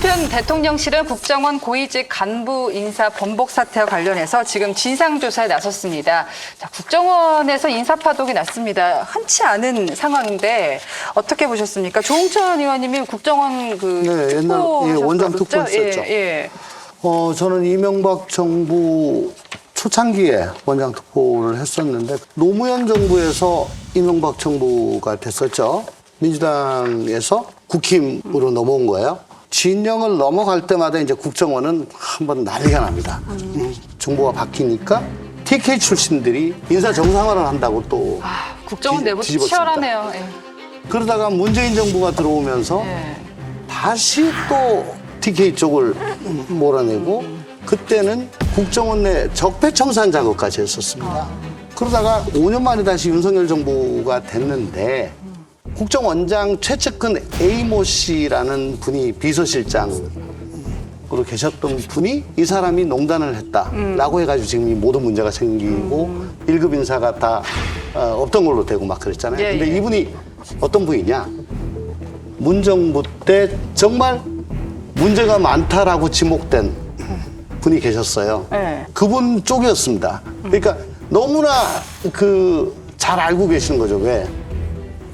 한편 대통령실은 국정원 고위직 간부 인사 번복 사태와 관련해서 지금 진상조사에 나섰습니다. 자, 국정원에서 인사파동이 났습니다. 흔치 않은 상황인데 어떻게 보셨습니까? 조홍천 의원님이 국정원 옛날 원장 특보했었죠. 저는 이명박 정부 초창기에 원장 특보를 했었는데 노무현 정부에서 이명박 정부가 됐었죠. 민주당에서 국힘으로 넘어온 거예요. 진영을 넘어갈 때마다 이제 국정원은 한번 난리가 납니다. 정부가 바뀌니까 TK 출신들이 인사 정상화를 한다고 또 국정원 내부 치열하네요. 예. 그러다가 문재인 정부가 들어오면서 다시 또 TK 쪽을 몰아내고 그때는 국정원 내 적폐청산 작업까지 했었습니다. 그러다가 5년 만에 다시 윤석열 정부가 됐는데 국정원장 최측근 A모 씨라는 분이 비서실장으로 계셨던 분이 이 사람이 농단을 했다라고 해가지고 지금 이 모든 문제가 생기고 1급 인사가 다 없던 걸로 되고 막 그랬잖아요. 근데 이분이 어떤 분이냐? 문정부 때 정말 문제가 많다라고 지목된 분이 계셨어요. 그분 쪽이었습니다. 그러니까 너무나 잘 알고 계시는 거죠. 왜?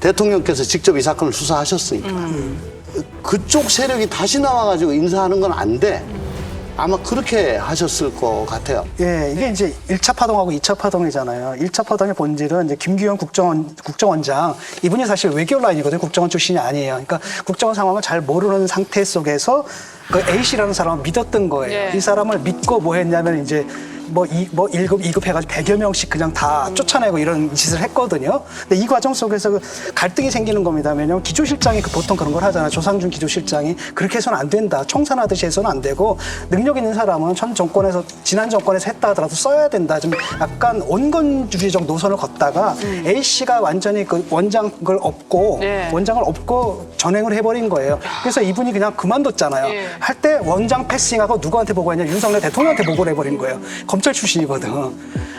대통령께서 직접 이 사건을 수사하셨으니까. 그쪽 세력이 다시 나와가지고 인사하는 건 안 돼. 아마 그렇게 하셨을 것 같아요. 예, 이게 이제 1차 파동하고 2차 파동이잖아요. 1차 파동의 본질은 이제 김규현 국정원장, 이분이 사실 외교 라인이거든요. 국정원 출신이 아니에요. 그러니까 국정원 상황을 잘 모르는 상태 속에서 그 A씨라는 사람을 믿었던 거예요. 이 사람을 믿고 뭐 했냐면 이제 뭐 1급, 2급 해가지고 100여 명씩 그냥 다 쫓아내고 이런 짓을 했거든요. 근데 이 과정 속에서 그 갈등이 생기는 겁니다. 왜냐면 기조실장이 보통 그런 걸 하잖아요. 조상준 기조실장이 그렇게 해서는 안 된다. 청산하듯이 해서는 안 되고 능력 있는 사람은 지난 정권에서 했다 하더라도 써야 된다. 좀 약간 온건주의적 노선을 걷다가 A씨가 완전히 그 원장을 업고 전행을 해버린 거예요. 그래서 이분이 그냥 그만뒀잖아요. 할 때 원장 패싱하고 누구한테 보고했냐? 윤석열 대통령한테 보고를 해버린 거예요. 검찰 출신이거든.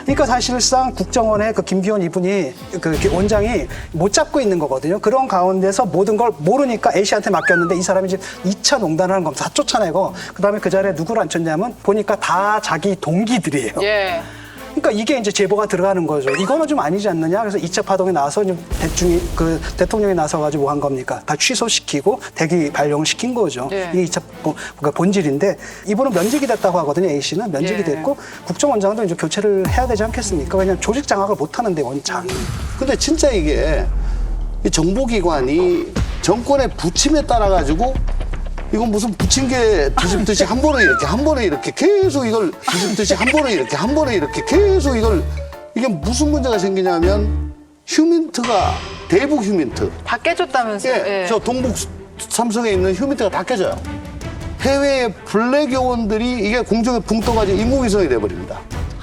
그러니까 사실상 국정원의 그 김기현 이분이 그 원장이 못 잡고 있는 거거든요. 그런 가운데서 모든 걸 모르니까 A씨한테 맡겼는데 이 사람이 지금 2차 농단하는 겁니다. 다 쫓아내고 그다음에 그 자리에 누구를 앉혔냐면 보니까 다 자기 동기들이에요. 그러니까 이게 이제 제보가 들어가는 거죠. 이거는 좀 아니지 않느냐. 그래서 2차 파동에 나와서 좀 대통령이 나서가지고 뭐 한 겁니까? 다 취소시키고 대기 발령을 시킨 거죠. 이게 2차 그러니까 본질인데 이분은 면직이 됐다고 하거든요. A씨는 면직이 됐고 국정원장도 이제 교체를 해야 되지 않겠습니까? 왜냐하면 조직 장악을 못 하는데 원장. 근데 진짜 이게 이 정보기관이 정권의 부침에 따라 가지고 이건 무슨 부침개 뒤집듯이 한 번에 이렇게 계속 이걸 뒤집듯이 한 번에 이렇게 계속 이게 무슨 문제가 생기냐면 휴민트가 대북 휴민트 다 깨졌다면서요? 저 동북 삼성에 있는 휴민트가 다 깨져요. 해외의 블랙 요원들이 이게 공중에 붕 떠가지고 인공위성이 돼버립니다.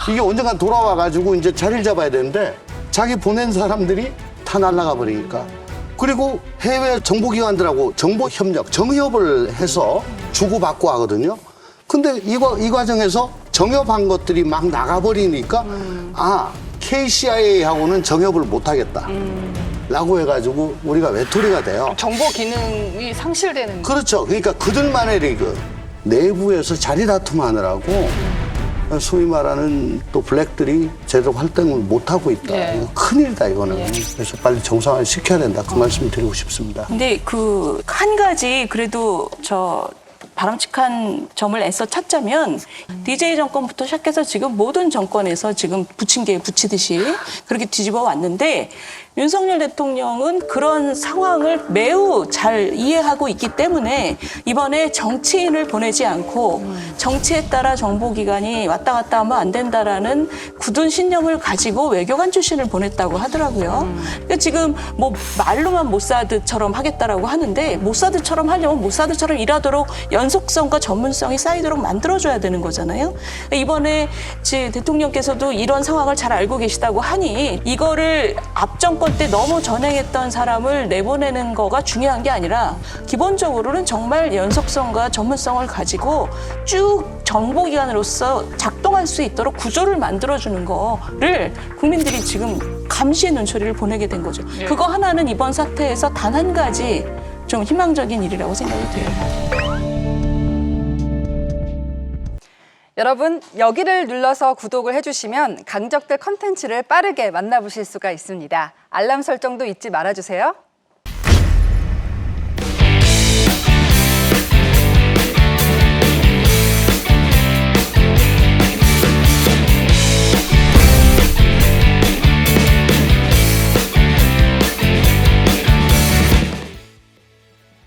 이게 언젠간 돌아와가지고 이제 자리를 잡아야 되는데 자기 보낸 사람들이 다 날아가 버리니까. 그리고 해외 정보기관들하고 정보협력, 정협을 해서 주고받고 하거든요. 근데 이 과정에서 정협한 것들이 막 나가버리니까 KCIA하고는 정협을 못하겠다. 라고 해가지고 우리가 외톨이가 돼요. 정보 기능이 상실되는. 그렇죠. 그러니까 그들만의 리그, 내부에서 자리 다툼하느라고 소위 말하는 또 블랙들이 제대로 활동을 못하고 있다. 이거 큰일이다, 이거는. 그래서 빨리 정상화를 시켜야 된다. 그 말씀 드리고 싶습니다. 근데 한 가지 그래도 바람직한 점을 애써 찾자면 DJ 정권부터 시작해서 지금 모든 정권에서 지금 부침개에 붙이듯이 그렇게 뒤집어 왔는데 윤석열 대통령은 그런 상황을 매우 잘 이해하고 있기 때문에 이번에 정치인을 보내지 않고 정치에 따라 정보기관이 왔다 갔다 하면 안 된다라는 굳은 신념을 가지고 외교관 출신을 보냈다고 하더라고요. 그러니까 지금 뭐 말로만 모사드처럼 하겠다라고 하는데 모사드처럼 하려면 모사드처럼 일하도록 연속성과 전문성이 쌓이도록 만들어줘야 되는 거잖아요. 이번에 대통령께서도 이런 상황을 잘 알고 계시다고 하니 이거를 앞정권 때 너무 전행했던 사람을 내보내는 거가 중요한 게 아니라 기본적으로는 정말 연속성과 전문성을 가지고 쭉 정보기관으로서 작동할 수 있도록 구조를 만들어주는 거를 국민들이 지금 감시의 눈초리를 보내게 된 거죠. 그거 하나는 이번 사태에서 단 한 가지 좀 희망적인 일이라고 생각이 돼요. 여러분, 여기를 눌러서 구독을 해주시면 강적들 컨텐츠를 빠르게 만나보실 수가 있습니다. 알람 설정도 잊지 말아주세요.